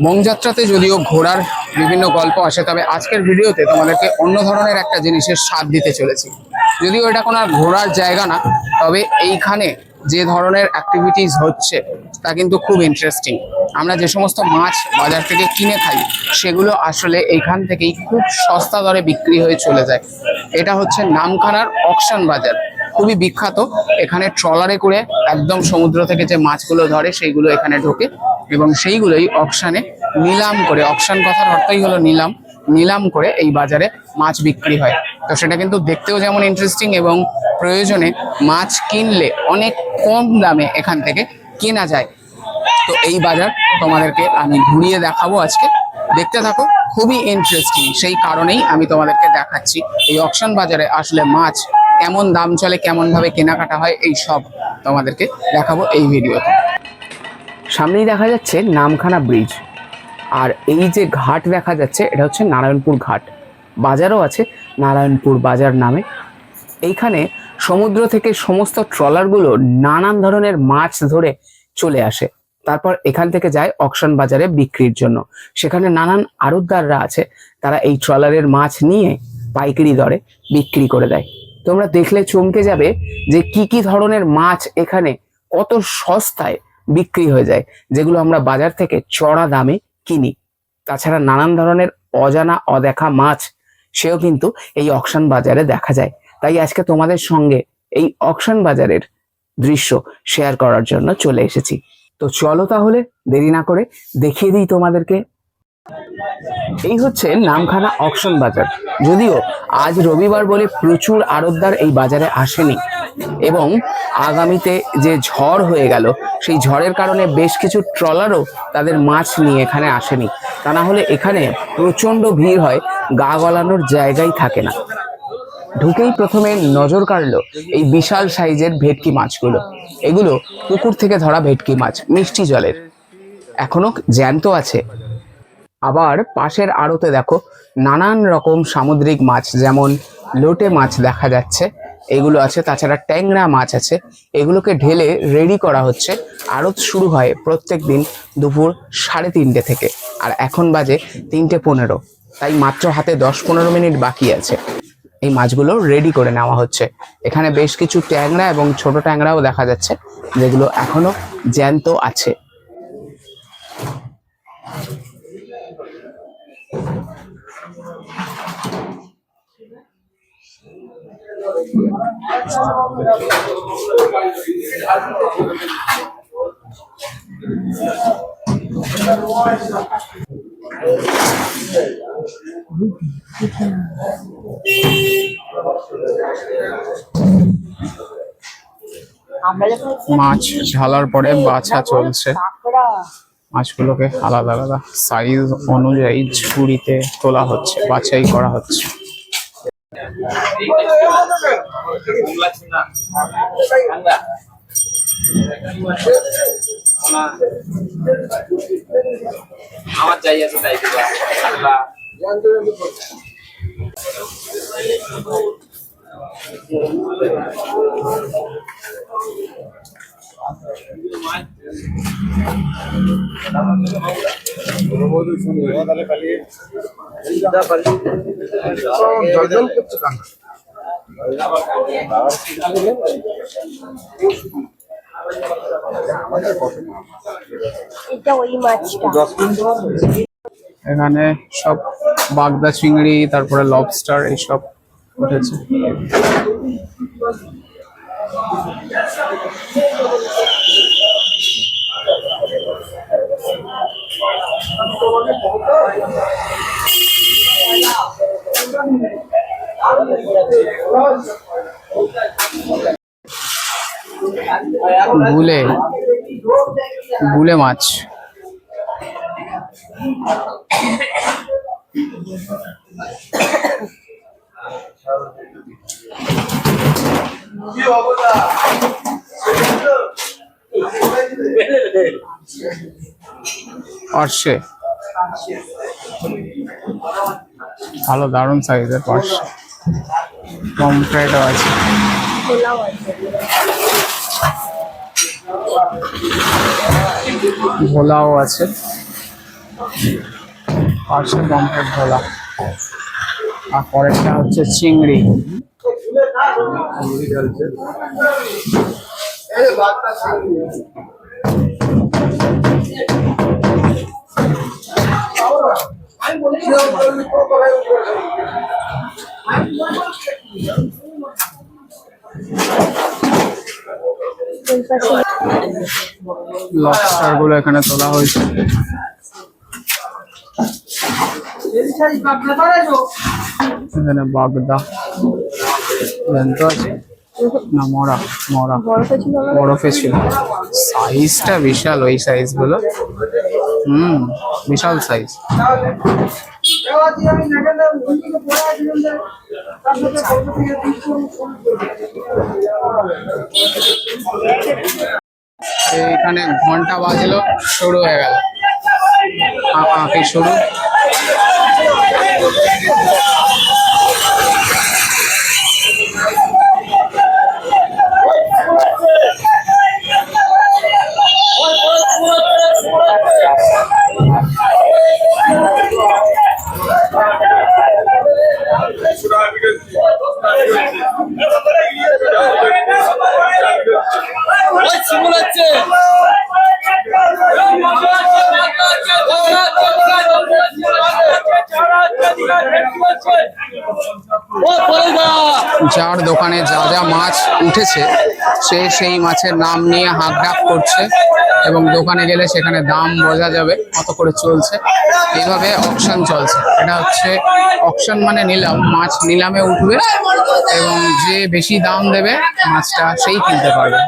বংযাত্রাতে যদিও ঘোড়ার বিভিন্ন গল্প আসে, তবে আজকের ভিডিওতে তোমাদেরকে অন্য ধরনের একটা জিনিসের স্বাদ দিতে চলেছি। যদিও এটা কোনো ঘোরার জায়গা না, তবে এইখানে যে ধরনের অ্যাক্টিভিটিস হচ্ছে তা কিন্তু খুব ইন্টারেস্টিং। আমরা যে সমস্ত মাছ বাজার থেকে কিনে খাই সেগুলো আসলে এইখান থেকেই খুব সস্তা দরে বিক্রি হয়ে চলে যায়। এটা হচ্ছে নামখানার অকশন বাজার, খুবই বিখ্যাত। এখানে ট্রলারে করে একদম সমুদ্র থেকে যে মাছগুলো ধরে সেইগুলো এখানে ঢোকে এবং সেইগুলোই অকশানে নিলাম করে, অকশান কথার অর্থই হলো নিলাম, নিলাম করে এই বাজারে মাছ বিক্রি হয়। তো সেটা কিন্তু দেখতেও যেমন ইন্টারেস্টিং এবং প্রয়োজনে মাছ কিনলে অনেক কম দামে এখান থেকে কেনা যায়। তো এই বাজার তোমাদেরকে আমি ঘুরিয়ে দেখাবো আজকে, দেখতে থাকো, খুবই ইন্টারেস্টিং। সেই কারণেই আমি তোমাদেরকে দেখাচ্ছি এই অকশন বাজারে আসলে মাছ কেমন দাম চলে, কেমন ভাবে কেনাকাটা হয়, এই সব তোমাদেরকে দেখাবো এই ভিডিওতে। সামনেই দেখা যাচ্ছে নামখানা ব্রিজ, আর এই যে ঘাট দেখা যাচ্ছে এটা হচ্ছে নারায়ণপুর ঘাট। বাজারও আছে নারায়ণপুর বাজার নামে। এইখানে সমুদ্র থেকে সমস্ত ট্রলারগুলো নানান ধরনের মাছ ধরে চলে আসে, তারপর এখান থেকে যায় অকশন বাজারে বিক্রির জন্য। সেখানে নানান আড়তদাররা আছে, তারা এই ট্রলারের মাছ নিয়ে পাইকারি দরে বিক্রি করে দেয়। তোমরা দেখলে চমকে যাবে যে কি কি ধরনের মাছ এখানে কত সস্তায় বিক্রি হয়ে যায়, যেগুলো আমরা বাজার থেকে চড়া দামে কিনি। তাছাড়া নানান ধরনের অজানা অদেখা মাছ সেও কিন্তু এই অকশন বাজারে দেখা যায়। তাই আজকে তোমাদের সঙ্গে এই অকশন বাজারের দৃশ্য শেয়ার করার জন্য চলে এসেছি। তো চলো তাহলে দেরি না করে দেখিয়ে দিই তোমাদেরকে। এই হচ্ছে নামখানা অকশন বাজার। যদিও আজ রবিবার বলে প্রচুর আড়তদার এই বাজারে আসেনি, এবং আগামীতে যে ঝড় হয়ে গেল সেই ঝড়ের কারণে বেশ কিছু ট্রলারও তাদের মাছ নিয়ে এখানে আসেনি। তা না হলে এখানে প্রচন্ড ভিড় হয়, গা গলানোর জায়গাই থাকে না। ঢুকেই প্রথমে নজর কাড়লো এই বিশাল সাইজের ভেটকি মাছগুলো। এগুলো পুকুর থেকে ধরা ভেটকি মাছ, মিষ্টি জলের, এখনো জ্যান্ত আছে। আবার পাশের আড়তে দেখো নানান রকম সামুদ্রিক মাছ, যেমন লোটে মাছ দেখা যাচ্ছে, এগুলো আছে। তাছাড়া ট্যাংরা মাছ আছে। এগুলোকে ঢেলে রেডি করা হচ্ছে। আড়ত শুরু হয় প্রত্যেক দিন দুপুর 3:30 থেকে, আর এখন বাজে 3:15, তাই মাত্র হাতে 10-15 মিনিট বাকি আছে। এই মাছগুলো রেডি করে নেওয়া হচ্ছে। এখানে বেশ কিছু ট্যাংরা এবং ছোট ট্যাংরাও দেখা যাচ্ছে, যেগুলো এখনো জ্যান্ত আছে। মাছ ঝালার পরে বাছা চলছে। মাছগুলোকে আলাদা আলাদা সাইজ অনুযায়ী ঝুড়িতে তোলা হচ্ছে, বাছাই করা হচ্ছে। আমার যাই আছে তাই এখানে সব বাগদা চিংড়ি, তারপরে লবস্টার এইসব উঠেছে। গুলে গুলে মাছ, পার্শে ভালো, দারুণ সাইজের পার্শে। পমফ্রেটও আছে। ভোলাও আছে, পার্শ্বে পম্পেট ভোলা। আর পরেরটা হচ্ছে চিংড়ি। লবস্টার গুলো এখানে তোলা হয়েছে। এখানে বাগদা জ্যান্ত আছে না মরা? মরা, বরফে ছিল। সাইজটা বিশাল, ওই সাইজ গুলো। বিশাল সাইজ। এখানে ঘন্টা বাজলো, শুরু হয়ে গেল আঁকাআঁকি শুরু। যার দোকানে যা যা মাছ উঠেছে সে সেই মাছের নাম নিয়ে হাঁকডাক করছে, এবং দোকানে গেলে সেখানে দাম বোঝা যাবে কত করে চলছে। এইভাবে অকশন চলছে। এটা হচ্ছে অকশন মানে নিলাম, মাছ নিলামে উঠবে এবং যে বেশি দাম দেবে মাছটা সেই কিনতে পারবে।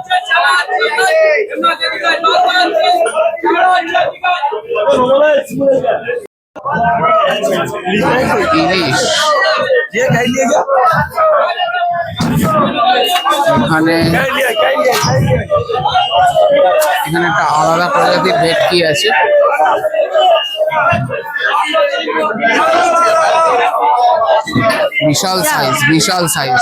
ইলিশ এখানে একটা আলাদা প্রজাতির ভেটকি আছে। বিশাল সাইজ, বিশাল সাইজ।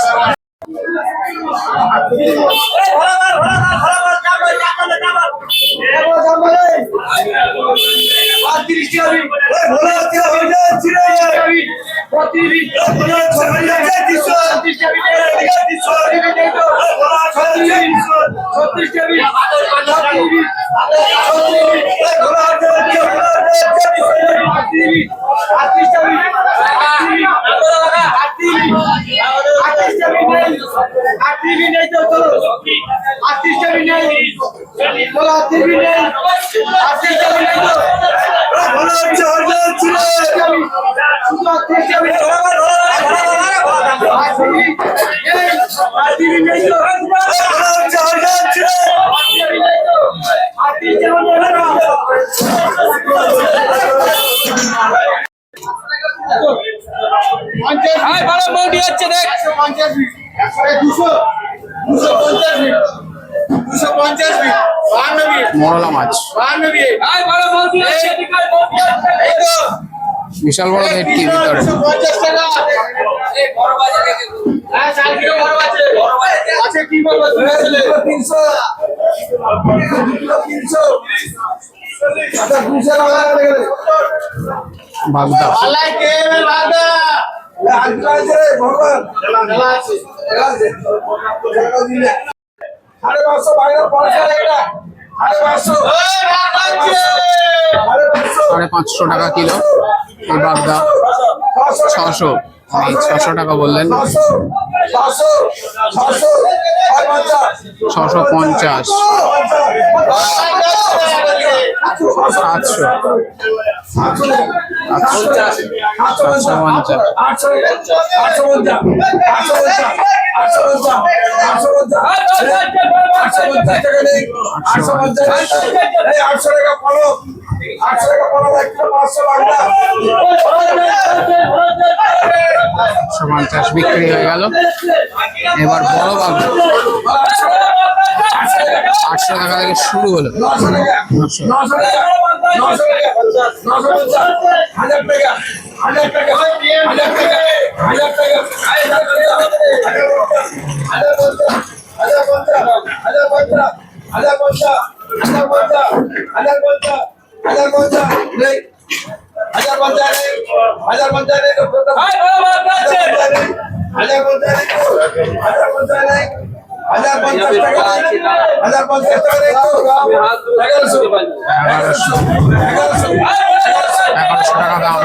মরলা মাছ, বিশাল বড় ভেটকি ভিতরে। বাগদা $550 টাকা কিলো। এই বাগদা 600, 600 টাকা বললেন। 650, 750 বিক্রি হয়ে গেল। এবার বড় বাগদা 800 টাকা থেকে শুরু হলো। টাকা দাম।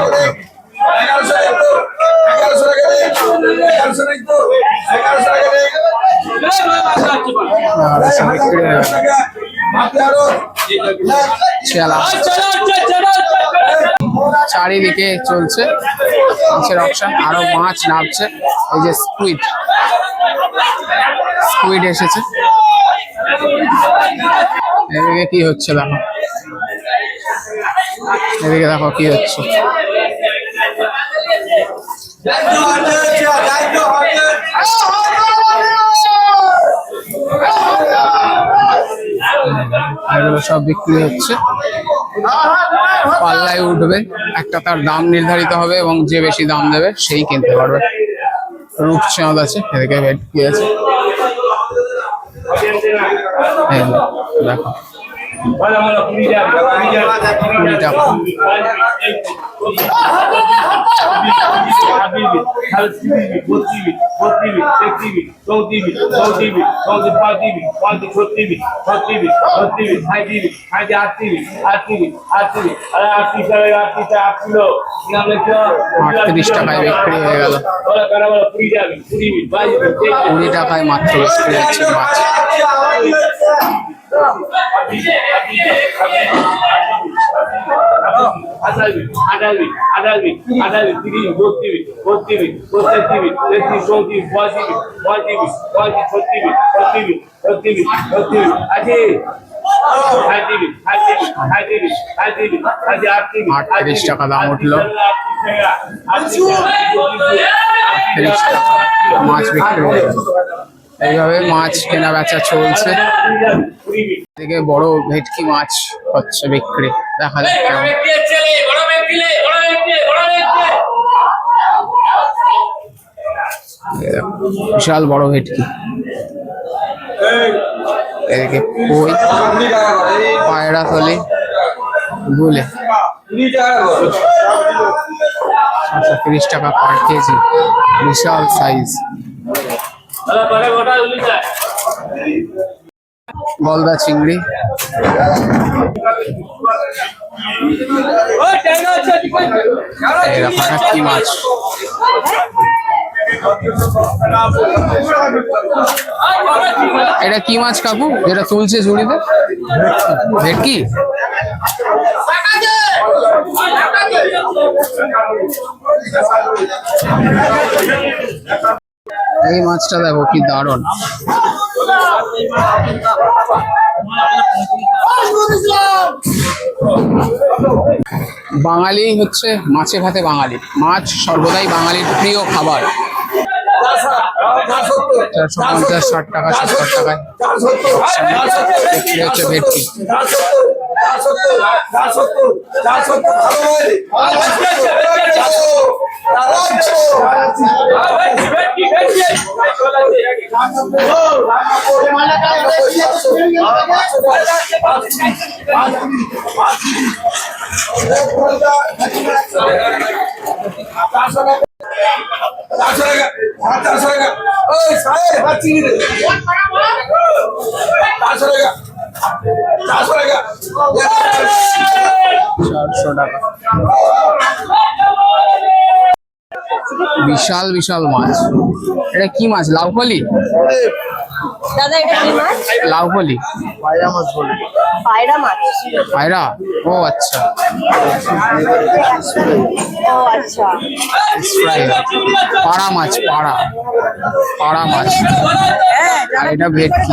1100 বিক্রি হয়ে গেল। চারিদিকে চলছে মাছের অকশন, আরো মাছ নামছে। এই যে স্কুইড এসেছে। এদিকে কি হচ্ছে দেখো, এদিকে দেখো কি হচ্ছে। এগুলো সব বিক্রি হচ্ছে, পাল্লায় উঠবে, একটা তার দাম নির্ধারিত হবে এবং যে বেশি দাম দেবে সেই কিনতে পারবে। রূপচাঁদ আছে, এদিকে ভেটকি আছে, দেখো 20 টাকা। $38 টাকায় বিক্রি হয়ে গেল। 20 টাকায় মাত্র বিক্রি হচ্ছে মাছ। $38 টাকা দাম উঠলো। 30 টাকা মাছ বিক্রি হয়ে গেল। এইভাবে মাছ কেনা বেচা চলছে। এদিকে বড় ভেটকি মাছ হচ্ছে বিক্রি, দেখা যাক কেমন। বিশাল বড় ভেটকি। এদিকে কই, পায়রা থলি, গুলে 730 টাকা পার কেজি, বিশাল সাইজ। গলদা চিংড়ি, কি মাছ, এটা কি মাছ কাকু যেটা তুলছে ঝুড়িতে? ভেটকি। এই মাছটা দেখো কি দারুণ। বাঙালি হচ্ছে মাছে ভাতে বাঙালি, মাছ সর্বদাই বাঙালির প্রিয় খাবার। 450, 60 টাকা, 70 টাকায় বিক্রি হচ্ছে ভেটকি। বিশাল বিশাল মাছ। এটা কি মাছ? লাউফলি? দাদা এটা কি মাছ? লাউফলি, পায়রা মাছ বলে। পায়রা মাছ। পায়রা, ও আচ্ছা। ও আচ্ছা। পাড়া মাছ, পাড়া মাছ। আর এটা ভেটকি।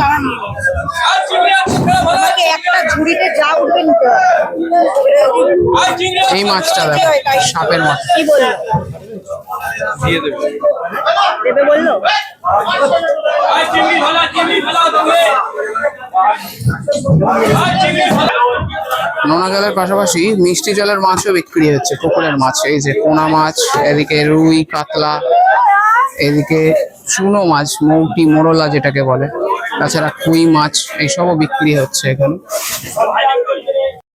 আমাকে একটা ঝুড়িতে যা উঠবে নিতে হবে। এই মাছটা দেখো, সাপের মাছ। কি বললো? দিয়ে দেবে। দেবে বললো? নোনা জলের পাশাপাশি মিষ্টি জলের মাছও বিক্রি হচ্ছে, পুকুরের মাছ। এই যে পোনা মাছ, এদিকে রুই, কাতলা, এদিকে চুনো মাছ, মৌটি, মোরলা যেটাকে বলে, তাছাড়া কুই মাছ এইসবও বিক্রি হচ্ছে এখানে।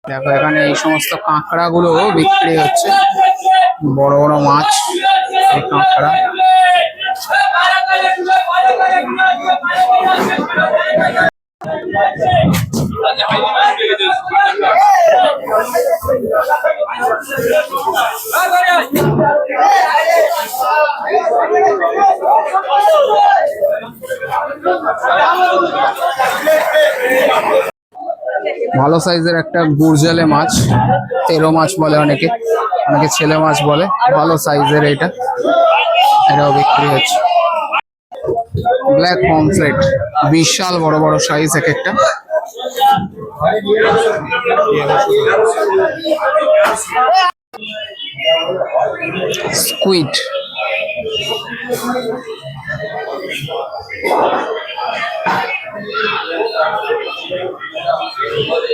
দেখো এখানে এই সমস্ত কাঁকড়া গুলো বিক্রি হচ্ছে, বড় বড় মাছ এই কাঁকড়া। ভালো সাইজের একটা গুরজালে মাছ, তেরো মাছ বলে অনেকে, অনেকে ছেলে মাছ বলে। ভালো সাইজের এটা, এটাও বিক্রি হচ্ছে। ব্ল্যাক পমফ্রেট, বিশাল বড় বড় সাইজ এক একটা। স্কুইড,